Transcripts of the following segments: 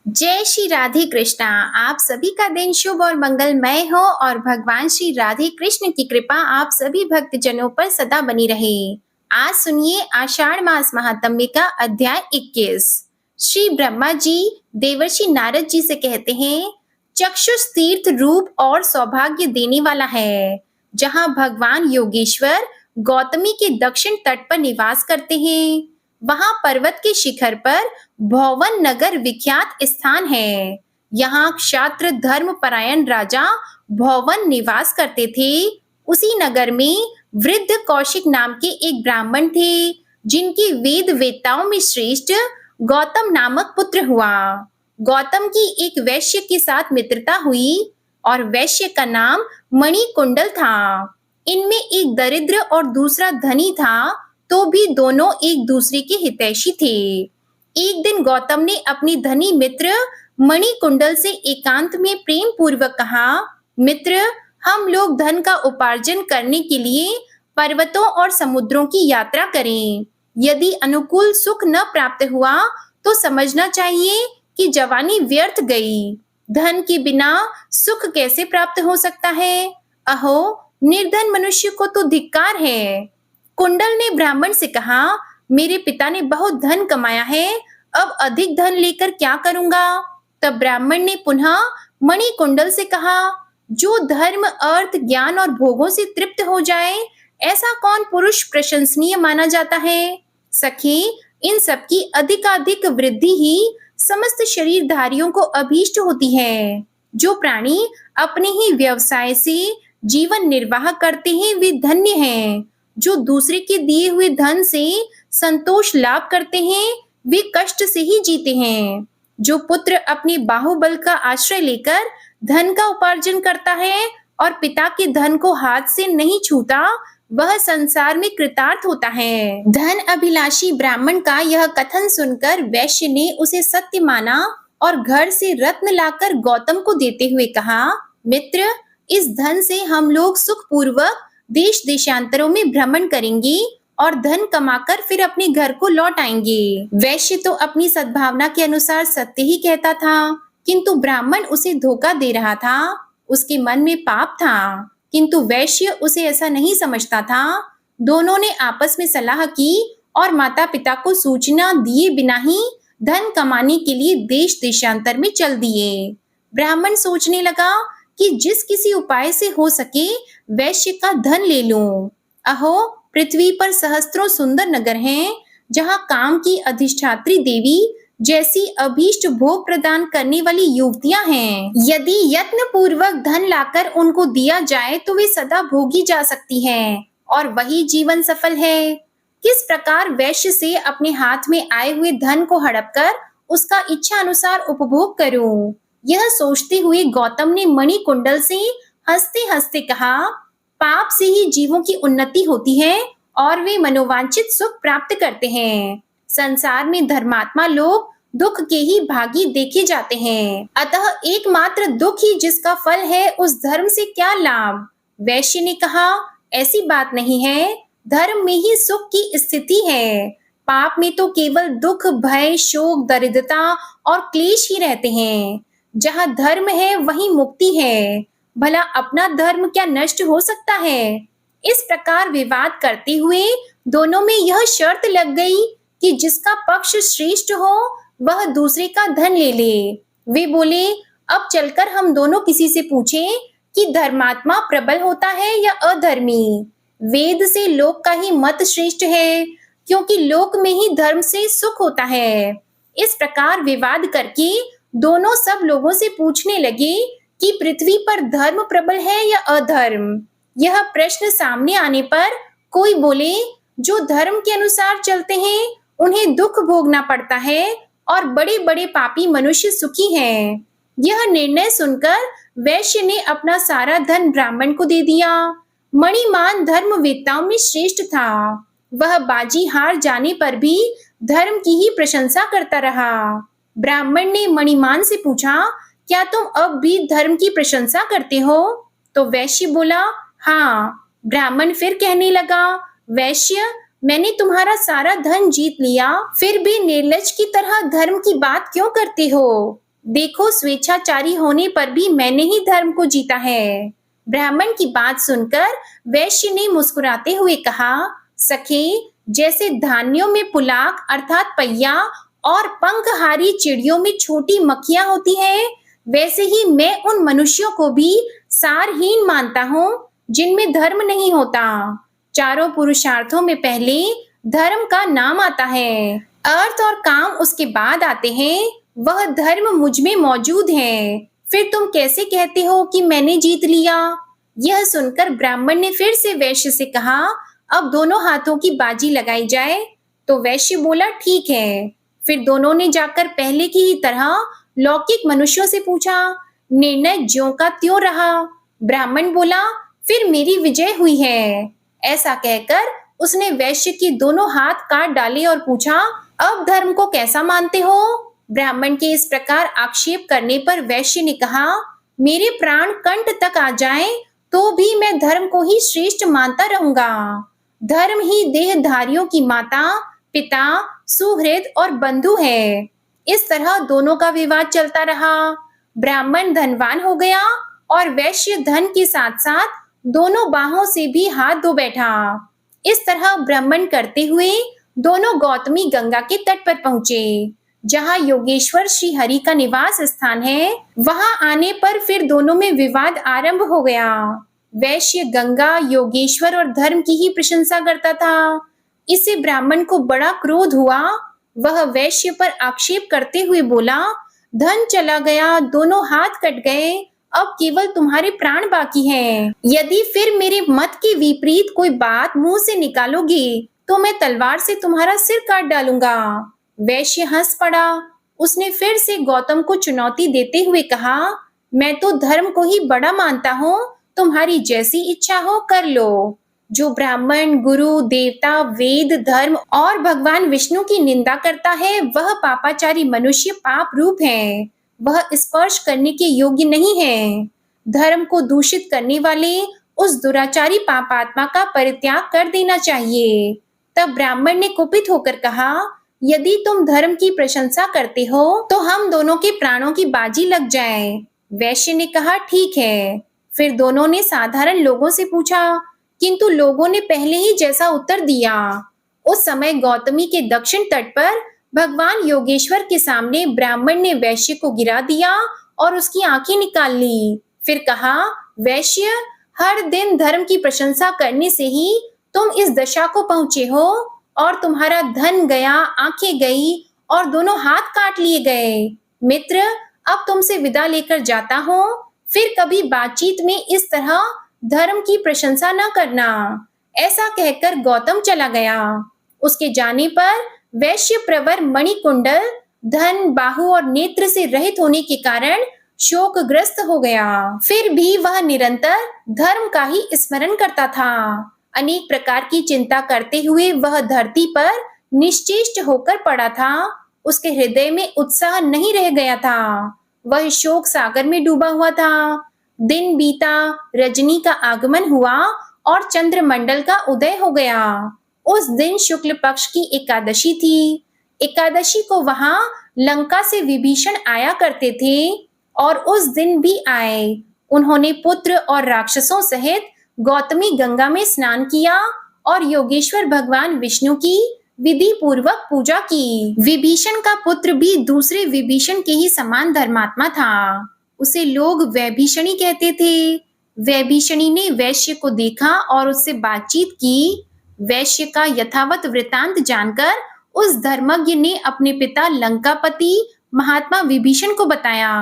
जय श्री राधे कृष्णा। आप सभी का दिन शुभ और मंगलमय हो और भगवान श्री राधे कृष्ण की कृपा आप सभी भक्तजनों पर सदा बनी रहे। आज सुनिए आषाढ़ मास महात्म्य का अध्याय 21। श्री ब्रह्मा जी देवर्षि नारद जी से कहते हैं, चक्षुष तीर्थ रूप और सौभाग्य देने वाला है, जहाँ भगवान योगेश्वर गौतमी के दक्षिण तट पर निवास करते हैं। वहां पर्वत के शिखर पर भौवन नगर विख्यात स्थान है। यहाँ क्षात्र धर्म परायण राजा भौवन निवास करते थे। उसी नगर में वृद्ध कौशिक नाम के एक ब्राह्मण थे, जिनकी वेद वेत्ताओं में श्रेष्ठ गौतम नामक पुत्र हुआ। गौतम की एक वैश्य के साथ मित्रता हुई और वैश्य का नाम मणिकुंडल था। इनमें एक दरिद्र और दूसरा धनी था, तो भी दोनों एक दूसरे के हितैषी थे। एक दिन गौतम ने अपनी धनी मित्र मणिकुंडल से एकांत में प्रेम पूर्वक कहा, मित्र, हम लोग धन का उपार्जन करने के लिए पर्वतों और समुद्रों की यात्रा करें। यदि अनुकूल सुख न प्राप्त हुआ तो समझना चाहिए कि जवानी व्यर्थ गई। धन के बिना सुख कैसे प्राप्त हो सकता है? अहो, निर्धन मनुष्य को तो धिक्कार है। कुंडल ने ब्राह्मण से कहा, मेरे पिता ने बहुत धन कमाया है, अब अधिक धन लेकर क्या करूंगा? तब ब्राह्मण ने पुनः मणिकुंडल से कहा, जो धर्म अर्थ ज्ञान और भोगों से तृप्त हो जाए, ऐसा कौन पुरुष प्रशंसनीय माना जाता है? सखी, इन सबकी अधिकाधिक वृद्धि ही समस्त शरीरधारियों को अभीष्ट होती है। जो प्राणी अपने ही व्यवसाय से जीवन निर्वाह करते हैं वे धन्य हैं। जो दूसरे के दिए हुए धन से संतोष लाभ करते हैं वे कष्ट से ही जीते हैं। जो पुत्र अपने बाहुबल का आश्रय लेकर धन का उपार्जन करता है और पिता के धन को हाथ से नहीं छूता, वह संसार में कृतार्थ होता है। धन अभिलाषी ब्राह्मण का यह कथन सुनकर वैश्य ने उसे सत्य माना और घर से रत्न लाकर गौतम को देते हुए कहा, मित्र, इस धन से हम लोग सुख पूर्वक देश देशांतरों में भ्रमण करेंगे और धन कमाकर फिर अपने घर को लौट आएंगे। वैश्य तो अपनी सद्भावना के अनुसार सत्य ही कहता था, किंतु ब्राह्मण उसे धोखा दे रहा था। उसके मन में पाप था, किंतु वैश्य उसे ऐसा नहीं समझता था। दोनों ने आपस में सलाह की और माता पिता को सूचना दिए बिना ही धन कमाने के लिए देश देशांतर में चल दिए। ब्राह्मण सोचने लगा कि जिस किसी उपाय से हो सके वैश्य का धन ले लूं। अहो, पृथ्वी पर सहस्त्रों सुंदर नगर हैं, जहां काम की अधिष्ठात्री देवी जैसी अभीष्ट भोग प्रदान करने वाली युवतियां हैं। यदि यत्न पूर्वक धन लाकर उनको दिया जाए तो वे सदा भोगी जा सकती हैं और वही जीवन सफल है। किस प्रकार वैश्य से अपने हाथ में आए हुए धन को हड़प कर उसका इच्छा अनुसार उपभोग करूं? यह सोचते हुए गौतम ने मणिकुंडल से हंसते हंसते कहा, पाप से ही जीवों की उन्नति होती है और वे मनोवांछित सुख प्राप्त करते हैं। संसार में धर्मात्मा लोग दुख के ही भागी देखे जाते हैं, अतः एकमात्र दुख ही जिसका फल है, उस धर्म से क्या लाभ? वैश्य ने कहा, ऐसी बात नहीं है, धर्म में ही सुख की स्थिति है। पाप में तो केवल दुख, भय, शोक, दरिद्रता और क्लेश ही रहते हैं। जहाँ धर्म है वहीं मुक्ति है। भला अपना धर्म क्या नष्ट हो सकता है? इस प्रकार विवाद करते हुए दोनों में यह शर्त लग गई कि जिसका पक्ष श्रेष्ठ हो वह दूसरे का धन ले ले। वे बोले, अब चलकर हम दोनों किसी से पूछें कि धर्मात्मा प्रबल होता है या अधर्मी। वेद से लोक का ही मत श्रेष्ठ है, क्योंकि लोक में ही धर्म से सुख होता है। इस प्रकार विवाद करके दोनों सब लोगों से पूछने लगे कि पृथ्वी पर धर्म प्रबल है या अधर्म। यह प्रश्न सामने आने पर कोई बोले, जो धर्म के अनुसार चलते हैं उन्हें दुख भोगना पड़ता है और बड़े बड़े पापी मनुष्य सुखी हैं। यह निर्णय सुनकर वैश्य ने अपना सारा धन ब्राह्मण को दे दिया। मणिमान धर्मवेत्ताओं में श्रेष्ठ था। वह बाजी हार जाने पर भी धर्म की ही प्रशंसा करता रहा। ब्राह्मण ने मणिमान से पूछा, क्या तुम अब भी धर्म की प्रशंसा करते हो? तो वैश्य बोला, हाँ। ब्राह्मण फिर कहने लगा, वैश्य, मैंने तुम्हारा सारा धन जीत लिया, फिर भी निर्लज की तरह धर्म की बात क्यों करते हो? देखो, स्वेच्छाचारी होने पर भी मैंने ही धर्म को जीता है। ब्राह्मण की बात सुनकर वैश्य ने मुस्कुराते हुए कहा, सखे, जैसे धान्यों में पुलाक अर्थात पहिया और पंखहारी चिड़ियों में छोटी मक्खियां होती हैं, वैसे ही मैं उन मनुष्यों को भी सारहीन मानता हूँ जिनमें धर्म नहीं होता। चारों पुरुषार्थों में पहले धर्म का नाम आता है, अर्थ और काम उसके बाद आते हैं। वह धर्म मुझ में मौजूद है, फिर तुम कैसे कहते हो कि मैंने जीत लिया? यह सुनकर ब्राह्मण ने फिर से वैश्य से कहा, अब दोनों हाथों की बाजी लगाई जाए। तो वैश्य बोला, ठीक है। फिर दोनों ने जाकर पहले की ही तरह लौकिक मनुष्यों से पूछा। निर्णय ज्यों का त्यों रहा। ब्राह्मण बोला, फिर मेरी विजय हुई है। ऐसा कहकर उसने वैश्य के दोनों हाथ काट डाले और पूछा, अब धर्म को कैसा मानते हो? ब्राह्मण के इस प्रकार आक्षेप करने पर वैश्य ने कहा, मेरे प्राण कंठ तक आ जाएं तो भी मैं धर्म को ही श्रेष्ठ मानता रहूंगा। धर्म ही देहधारियों की माता, पिता, सुहृद और बंधु है। इस तरह दोनों का विवाद चलता रहा। ब्राह्मण धनवान हो गया और वैश्य धन के साथ साथ दोनों बाहों से भी हाथ धो बैठा। इस तरह भ्रमण करते हुए दोनों गौतमी गंगा के तट पर पहुंचे, जहां योगेश्वर श्री हरि का निवास स्थान है। वहां आने पर फिर दोनों में विवाद आरंभ हो गया। वैश्य गंगा, योगेश्वर और धर्म की ही प्रशंसा करता था। इससे ब्राह्मण को बड़ा क्रोध हुआ। वह वैश्य पर आक्षेप करते हुए बोला, धन चला गया, दोनों हाथ कट गए, अब केवल तुम्हारे प्राण बाकी हैं। यदि फिर मेरे मत के विपरीत कोई बात मुंह से निकालोगे तो मैं तलवार से तुम्हारा सिर काट डालूंगा। वैश्य हंस पड़ा। उसने फिर से गौतम को चुनौती देते हुए कहा, मैं तो धर्म को ही बड़ा मानता हूँ, तुम्हारी जैसी इच्छा हो कर लो। जो ब्राह्मण, गुरु, देवता, वेद, धर्म और भगवान विष्णु की निंदा करता है, वह पापाचारी मनुष्य पाप रूप है। वह स्पर्श करने के योग्य नहीं है। धर्म को दूषित करने वाले उस दुराचारी पापात्मा का परित्याग कर देना चाहिए। तब ब्राह्मण ने कुपित होकर कहा, यदि तुम धर्म की प्रशंसा करते हो तो हम दोनों के प्राणों की बाजी लग जाए। वैश्य ने कहा, ठीक है। फिर दोनों ने साधारण लोगों से पूछा, किंतु लोगों ने पहले ही जैसा उत्तर दिया। उस समय गौतमी के दक्षिण तट पर भगवान योगेश्वर के सामने ब्राह्मण ने वैश्य को गिरा दिया और उसकी आंखें निकाल ली। फिर कहा, वैश्य, हर दिन धर्म की प्रशंसा करने से ही तुम इस दशा को पहुंचे हो और तुम्हारा धन गया, आंखें गई और दोनों हाथ काट लिए गए। मित्र, अब तुमसे विदा लेकर जाता हूँ। फिर कभी बातचीत में इस तरह धर्म की प्रशंसा न करना। ऐसा कहकर गौतम चला गया। उसके जाने पर वैश्य प्रवर मणिकुंडल, धन, बाहु और नेत्र से रहित होने के कारण शोकग्रस्त हो गया। फिर भी वह निरंतर धर्म का ही स्मरण करता था। अनेक प्रकार की चिंता करते हुए वह धरती पर निश्चेष्ट होकर पड़ा था। उसके हृदय में उत्साह नहीं रह गया था। वह शोक सागर में डूबा हुआ था। दिन बीता, रजनी का आगमन हुआ और चंद्रमंडल का उदय हो गया। उस दिन शुक्ल पक्ष की एकादशी थी। एकादशी को वहां लंका से विभीषण आया करते थे और उस दिन भी आए। उन्होंने पुत्र और राक्षसों सहित गौतमी गंगा में स्नान किया और योगेश्वर भगवान विष्णु की विधि पूर्वक पूजा की। विभीषण का पुत्र भी दूसरे विभीषण के ही समान धर्मात्मा था। उसे लोग वैभीषणी कहते थे। वैभीषणी ने वैश्य को देखा और उससे बातचीत की। वैश्य का यथावत वृतांत जानकर उस धर्मज्ञ ने अपने पिता लंकापति महात्मा विभीषण को बताया।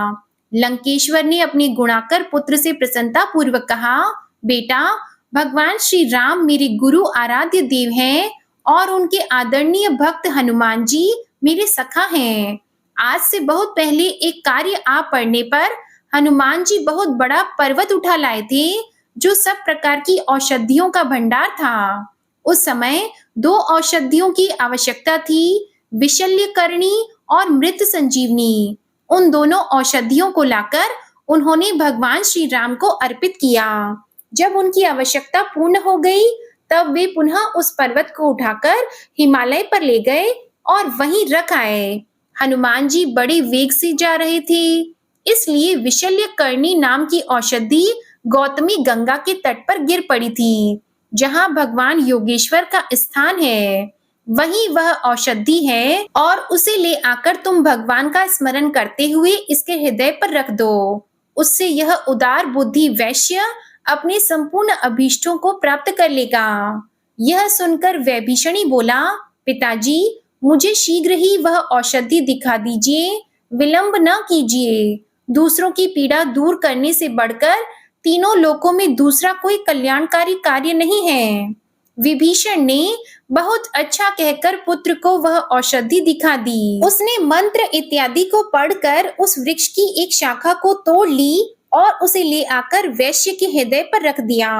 लंकेश्वर ने अपने गुणाकर पुत्र से प्रसन्नता पूर्वक कहा, बेटा, भगवान श्री राम मेरे गुरु आराध्य देव हैं और उनके आदरणीय भक्त हनुमान जी मेरे सखा हैं। आज से बहुत पहले एक कार्य आ पड़ने पर हनुमान जी बहुत बड़ा पर्वत उठा लाए थे, जो सब प्रकार की औषधियों का भंडार था। उस समय 2 औषधियों की आवश्यकता थी, विशल्यकरणी और मृत संजीवनी। उन दोनों औषधियों को लाकर उन्होंने भगवान श्री राम को अर्पित किया। जब उनकी आवश्यकता पूर्ण हो गई, तब वे पुनः उस पर्वत को उठाकर हिमालय पर ले गए और वहीं रख आए। हनुमान जी बड़े वेग से जा रहे थे, इसलिए विशल्यकर्णी नाम की औषधि गौतमी गंगा के तट पर गिर पड़ी थी, जहां भगवान योगेश्वर का स्थान है। वही वह औषधि है और उसे ले आकर तुम भगवान का स्मरण करते हुए इसके हृदय पर रख दो। उससे यह उदार बुद्धि वैश्य अपने संपूर्ण अभीष्टों को प्राप्त कर लेगा। यह सुनकर वैभीषणी बोला, पिताजी, मुझे शीघ्र ही वह औषधि दिखा दीजिए, विलंब न कीजिए। दूसरों की पीड़ा दूर करने से बढ़कर तीनों लोकों में दूसरा कोई कल्याणकारी कार्य नहीं है। विभीषण ने बहुत अच्छा कहकर पुत्र को वह औषधि दिखा दी। उसने मंत्र इत्यादि को पढ़कर उस वृक्ष की एक शाखा को तोड़ ली और उसे ले आकर वैश्य के हृदय पर रख दिया।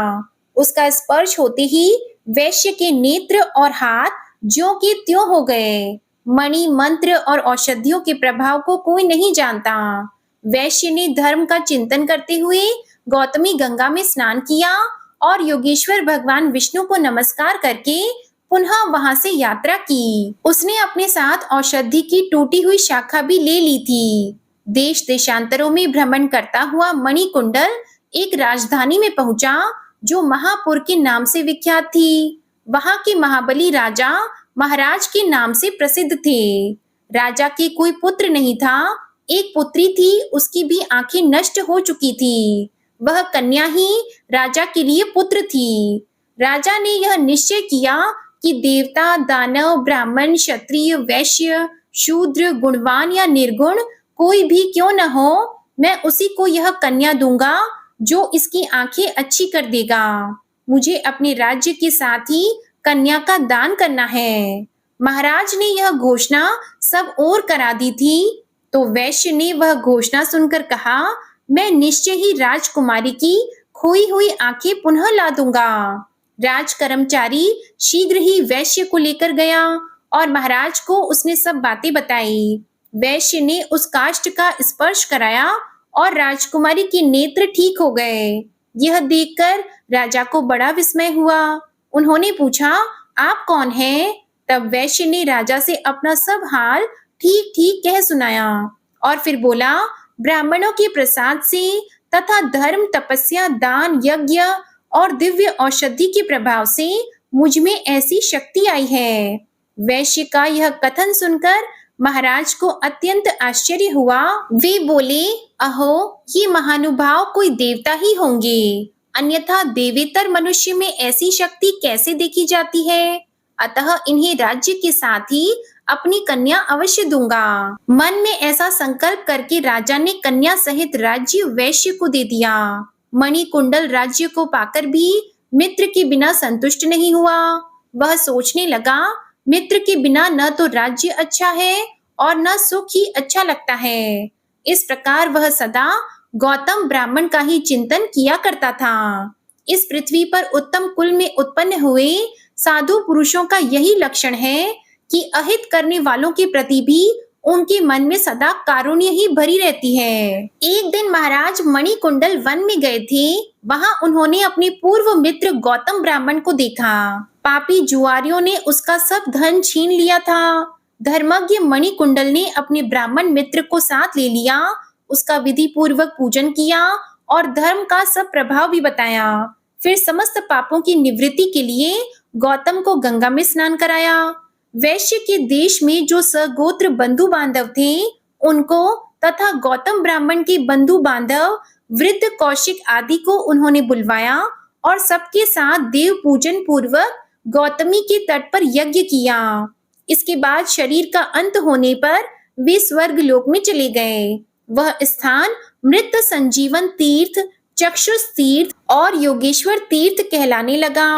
उसका स्पर्श होते ही वैश्य के नेत्र और हाथ ज्यों के त्यों हो गए। मणि, मंत्र और औषधियों के प्रभाव को कोई नहीं जानता। वैश्य ने धर्म का चिंतन करते हुए गौतमी गंगा में स्नान किया और योगेश्वर भगवान विष्णु को नमस्कार करके पुनः वहां से यात्रा की। उसने अपने साथ औषधि की टूटी हुई शाखा भी ले ली थी। देश देशांतरों में भ्रमण करता हुआ मणिकुंडल एक राजधानी में पहुंचा जो महापुर के नाम से विख्यात थी। वहां के महाबली राजा महाराज के नाम से प्रसिद्ध थे। राजा के कोई पुत्र नहीं था, एक पुत्री थी, उसकी भी आंखें नष्ट हो चुकी थी। वह कन्या ही राजा के लिए पुत्र थी। राजा ने यह निश्चय किया कि देवता, दानव, ब्राह्मण, क्षत्रिय, वैश्य, शूद्र, गुणवान या निर्गुण कोई भी क्यों न हो, मैं उसी को यह कन्या दूंगा जो इसकी आंखें अच्छी कर देगा। मुझे अपने राज्य के साथ ही कन्या का दान करना है। महाराज ने यह घोषणा सब ओर करा दी थी, तो वैश्य ने वह घोषणा सुनकर कहा, मैं निश्चय ही राजकुमारी की खोई हुई आंखें पुनः ला दूंगा। राज कर्मचारी शीघ्र ही वैश्य को लेकर गया और महाराज को उसने सब बातें बताई। वैश्य ने उस काष्ठ का स्पर्श कराया और राजकुमारी के नेत्र ठीक हो गए। यह देखकर राजा को बड़ा विस्मय हुआ। उन्होंने पूछा, आप कौन हैं? तब वैश्य ने राजा से अपना सब हाल ठीक ठीक कह सुनाया और फिर बोला, ब्राह्मणों के प्रसाद से तथा धर्म, तपस्या, दान, यज्ञ और दिव्य औषधि के प्रभाव से मुझ में ऐसी शक्ति आई है। वैश्य का यह कथन सुनकर महाराज को अत्यंत आश्चर्य हुआ। वे बोले, अहो, ये महानुभाव कोई देवता ही होंगे, अन्यथा देवेतर मनुष्य में ऐसी शक्ति कैसे देखी जाती है? अतः इन्हें राज्य के साथ ही अपनी कन्या अवश्य दूंगा। मन में ऐसा संकल्प करके राजा ने कन्या सहित राज्य वैश्य को दे दिया। मणिकुंडल राज्य को पाकर भी मित्र के बिना संतुष्ट नहीं हुआ। वह सोचने लगा, मित्र के बिना न तो राज्य अच्छा है और न सुख ही अच्छा लगता है। इस प्रकार वह सदा गौतम ब्राह्मण का ही चिंतन किया करता था। इस पृथ्वी पर उत्तम कुल में उत्पन्न हुए साधु पुरुषों का यही लक्षण है कि अहित करने वालों के प्रति भी उनके मन में सदा कारुण्य ही भरी रहती है। एक दिन महाराज मणिकुंडल वन में गए थे। वहां उन्होंने अपने पूर्व मित्र गौतम ब्राह्मण को देखा। पापी जुआरियों ने उसका सब धन छीन लिया था। धर्मज्ञ मणिकुंडल ने अपने ब्राह्मण मित्र को साथ ले लिया, उसका विधि पूर्वक पूजन किया और धर्म का सब प्रभाव भी बताया। फिर समस्त पापों की निवृत्ति के लिए गौतम को गंगा में स्नान कराया। वैश्य के देश में जो सगोत्र बंधु बांधव थे, उनको तथा गौतम ब्राह्मण के बंधु बांधव वृद्ध, कौशिक आदि को उन्होंने बुलवाया और सबके साथ देव पूजन पूर्वक गौतमी के तट पर यज्ञ किया। इसके बाद शरीर का अंत होने पर वे स्वर्ग लोक में चले गए। वह स्थान मृत संजीवन तीर्थ, चक्षुष तीर्थ और योगेश्वर तीर्थ कहलाने लगा।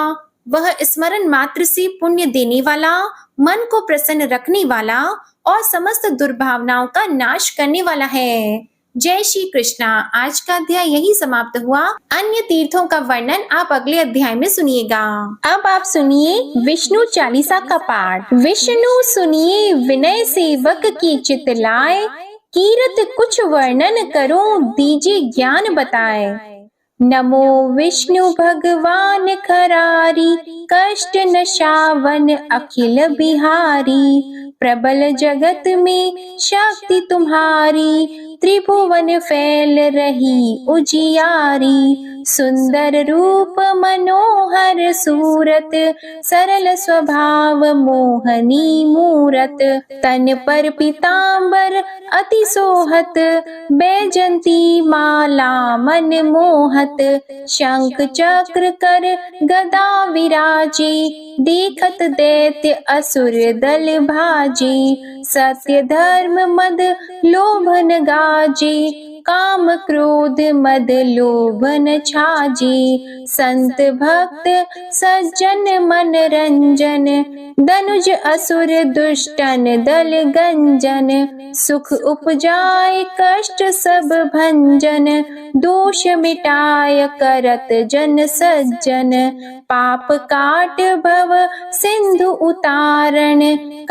वह स्मरण मात्र से पुण्य देने वाला, मन को प्रसन्न रखने वाला और समस्त दुर्भावनाओं का नाश करने वाला है। जय श्री कृष्णा। आज का अध्याय यही समाप्त हुआ। अन्य तीर्थों का वर्णन आप अगले अध्याय में सुनिएगा। अब आप सुनिए विष्णु चालीसा का पाठ। विष्णु सुनिए विनय सेवक की चित लाए, कीरत कुछ वर्णन करो दीजिए ज्ञान बताए। नमो विष्णु भगवान खरारी, कष्ट नशावन अखिल बिहारी। प्रबल जगत में शक्ति तुम्हारी, त्रिभुवन फैल रही उजियारी। सुंदर रूप मनोहर सूरत, सरल स्वभाव मोहनी मूरत। तन पर पीतांबर अति सोहत, बैजंती माला मन मोहत। शंख चक्र कर गदा विराजे, देखत दैत्य असुर दल भाजे। सत्य धर्म मद लोभन गाजे, काम क्रोध मद लोभन छाजे। संत भक्त सज्जन मन रंजन, दनुज असुर दुष्टन दल गंजन। सुख उपजाय कष्ट सब भंजन, दोष मिटाय करत जन सज्जन। पाप काट भव सिंधु उतारण,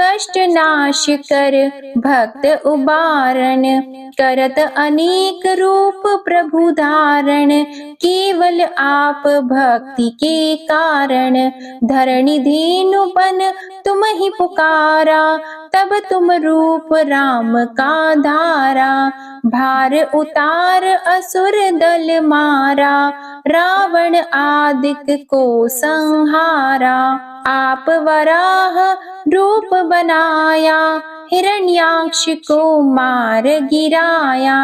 कष्ट नाश कर भक्त उबारण। करत अनेक रूप प्रभु धारण, केवल आप भक्ति के कारण। धरणी धेनु बन तुम ही पुकारा, तब तुम रूप राम का धारा। भार उतार असुर दल मारा, रावण आदिक को संहारा। आप वराह रूप बनाया, हिरण्याक्ष को मार गिराया।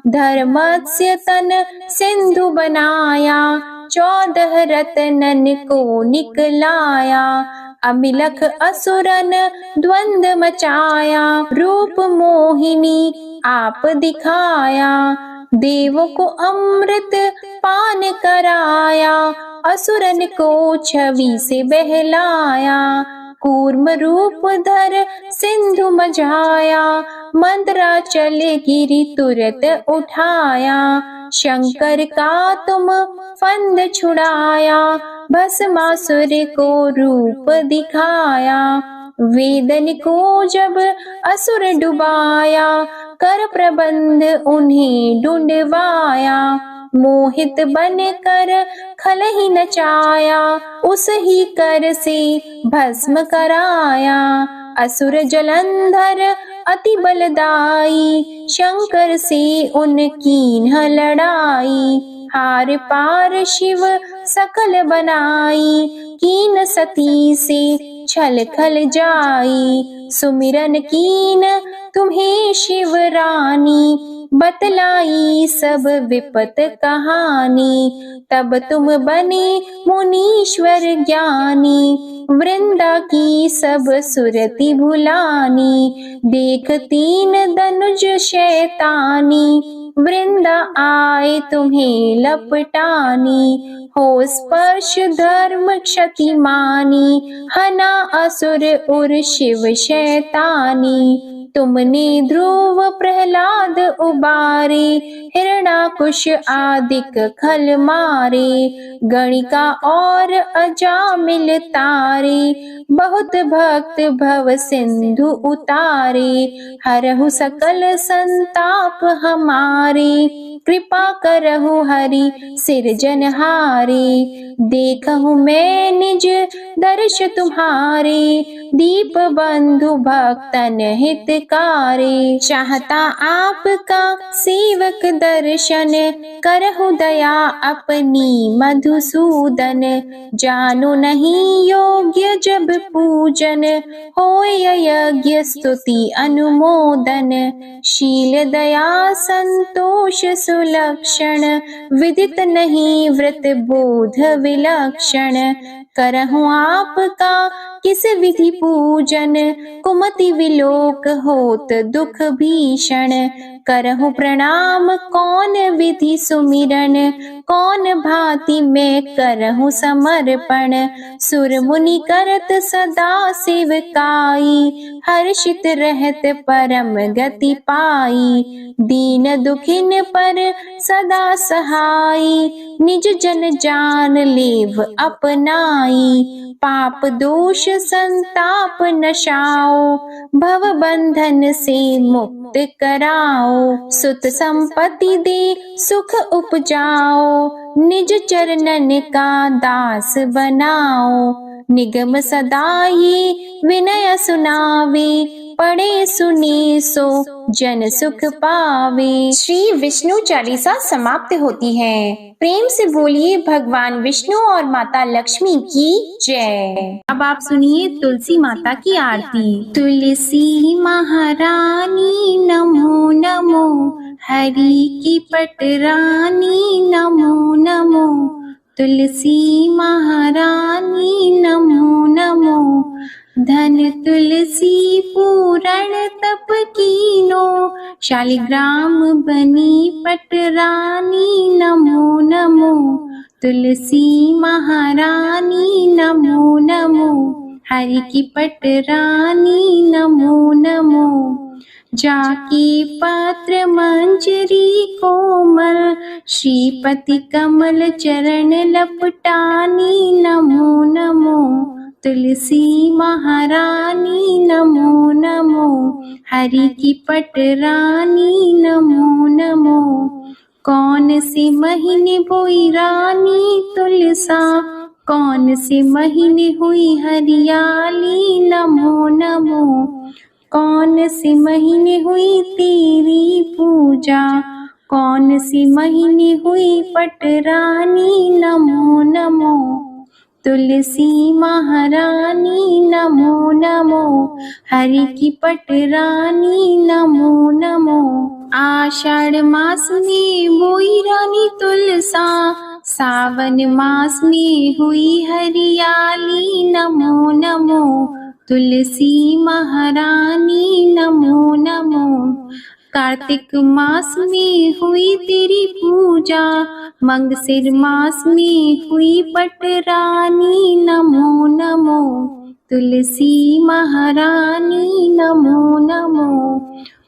धर्मस्य तन सिंधु बनाया, 14 रत्नन को निकलाया। अमिलख असुरन द्वंद मचाया, रूप मोहिनी आप दिखाया। देवों को अमृत पान कराया, असुरन को छवि से बहलाया। कूर्म रूप धर सिंधु मझाया, मंदराचल गिरि तुरत उठाया। शंकर का तुम फंद छुड़ाया, भस्मासुर को रूप दिखाया। वेदन को जब असुर डुबाया, कर प्रबंध उन्हें ढूंढवाया। मोहित बन कर खल ही नचाया, उस ही कर से भस्म कराया। असुर जलंधर अति बलदाई, शंकर से उनकी न लड़ाई। हार पार शिव सकल बनाई, कीन सती से छल खल जाई। सुमिरन कीन तुम्हें शिव रानी, बतलाई सब विपत कहानी। तब तुम बने मुनीश्वर ज्ञानी, वृंदा की सब सुरति भुलानी। देख 3 धनुज शैतानी, वृंदा आए तुम्हें लपटानी। हो स्पर्श धर्म क्षति मानी, हना असुर उर शिव शैतानी। तुमने ध्रुव प्रहलाद उबारे, हिरणाकुश आदिक खल मारे। गणिका और अजामिल तारे, बहुत भक्त भव सिंधु उतारे। हरहु सकल संताप हमारे, कृपा करहु हरि सिरजनहारे। देखहु मैं निज दर्श तुम्हारे, दीप बंधु भक्तन हितकारे। चाहता आपका सेवक दर्शन, करहु दया अपनी मधुसूदन। जानो नहीं योग्य जब पूजन, होय यज्ञ स्तुति अनुमोदन। शील दया संतोष सुलक्षण, विदित नहीं व्रत बोध विलक्षण। करहु आपका किस विधि पूजन, कुमति विलोक होत दुख भीषण। करहु प्रणाम कौन विधि सुमिरन, कौन भांति मैं करहु समर्पण। सुर मुनि करत सदा सेवकाई, हर्षित रहत परम गति पाई। दीन दुखिन पर सदा सहाई, निज जन जान लेव अपनाई। पाप दोष संताप नशाओ, भव बंधन से मुक्त कराओ। सुत संपत्ति दे सुख उपजाओ, निज चरणन का दास बनाओ। निगम सदा ये विनय सुनावे, पढ़े सुने सो जन सुख पावे। श्री विष्णु चालीसा समाप्त होती है। प्रेम से बोलिए भगवान विष्णु और माता लक्ष्मी की जय। अब आप सुनिए तुलसी माता की आरती। तुलसी महारानी नमो नमो, हरि की पटरानी नमो नमो। तुलसी महारानी नमो नमो, धन तुलसी पूरण तप कीनो, शालिग्राम बनी पटरानी नमो नमो। तुलसी महारानी नमो नमो, हरि की पटरानी नमो नमो। जाकी पात्र मंजरी कोमल, श्रीपति कमल चरण लपटानी नमो नमो। तुलसी महारानी नमो नमो, हरि की पटरानी नमो नमो। कौन से महीने बोई रानी तुलसा, कौन से महीने हुई हरियाली नमो नमो। कौन से महीने हुई तेरी पूजा, कौन से महीने हुई पटरानी नमो नमो। तुलसी महारानी नमो नमो, हरि की पटरानी नमो नमो। आषाढ़ मास में बोई रानी तुलसा, सावन मास में हुई हरियाली नमो नमो। तुलसी महारानी नमो नमो। कार्तिक मास में हुई तेरी पूजा, मंगसिर मास में हुई पटरानी नमो नमो। तुलसी महारानी नमो नमो।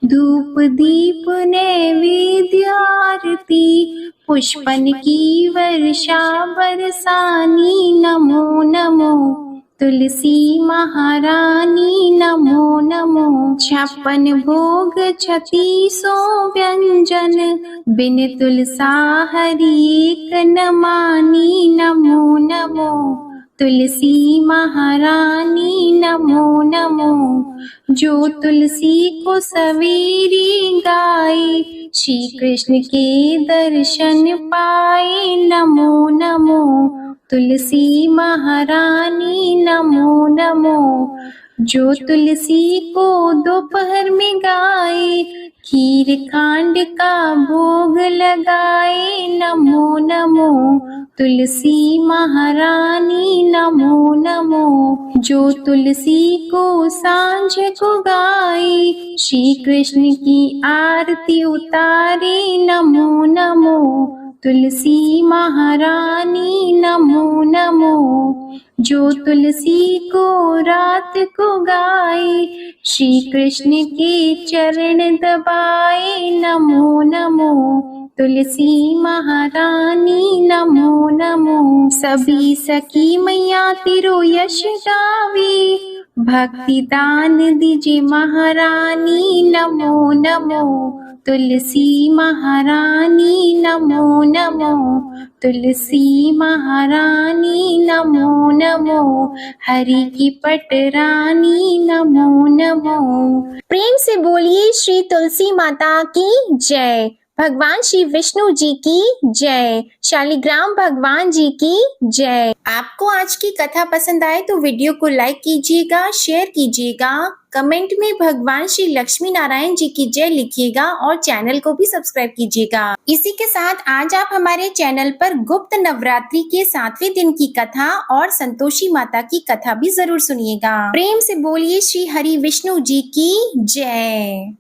धूप दीप नैवेद्य आरती, पुष्पन की वर्षा बरसानी नमो नमो। तुलसी महारानी नमो नमो। 56 भोग 3600 व्यंजन, बिन तुलसा हरि एक न मानी नमो नमो। तुलसी महारानी नमो नमो। जो तुलसी को सवेरे गाए, श्री कृष्ण के दर्शन पाए नमो नमो। तुलसी महारानी नमो नमो। जो तुलसी को दोपहर में गाए, खीर खांड का भोग लगाए नमो नमो। तुलसी महारानी नमो नमो। जो तुलसी को सांझ को गाए, श्री कृष्ण की आरती उतारे नमो नमो। तुलसी महारानी नमो नमो। जो तुलसी को रात को गाए, श्री कृष्ण के चरण दबाए नमो नमो। तुलसी महारानी नमो नमो। सभी सखी मैया तेरो यश गावे, भक्ति दान दीजिए महारानी नमो नमो। तुलसी महारानी नमो नमो। तुलसी महारानी नमो नमो, हरि की पटरानी नमो नमो। प्रेम से बोलिए श्री तुलसी माता की जय। भगवान श्री विष्णु जी की जय। शालिग्राम भगवान जी की जय। आपको आज की कथा पसंद आए तो वीडियो को लाइक कीजिएगा, शेयर कीजिएगा, कमेंट में भगवान श्री लक्ष्मी नारायण जी की जय लिखिएगा और चैनल को भी सब्सक्राइब कीजिएगा। इसी के साथ आज आप हमारे चैनल पर गुप्त नवरात्रि के 7वें दिन की कथा और संतोषी माता की कथा भी जरूर सुनिएगा। प्रेम से बोलिए श्री हरि विष्णु जी की जय।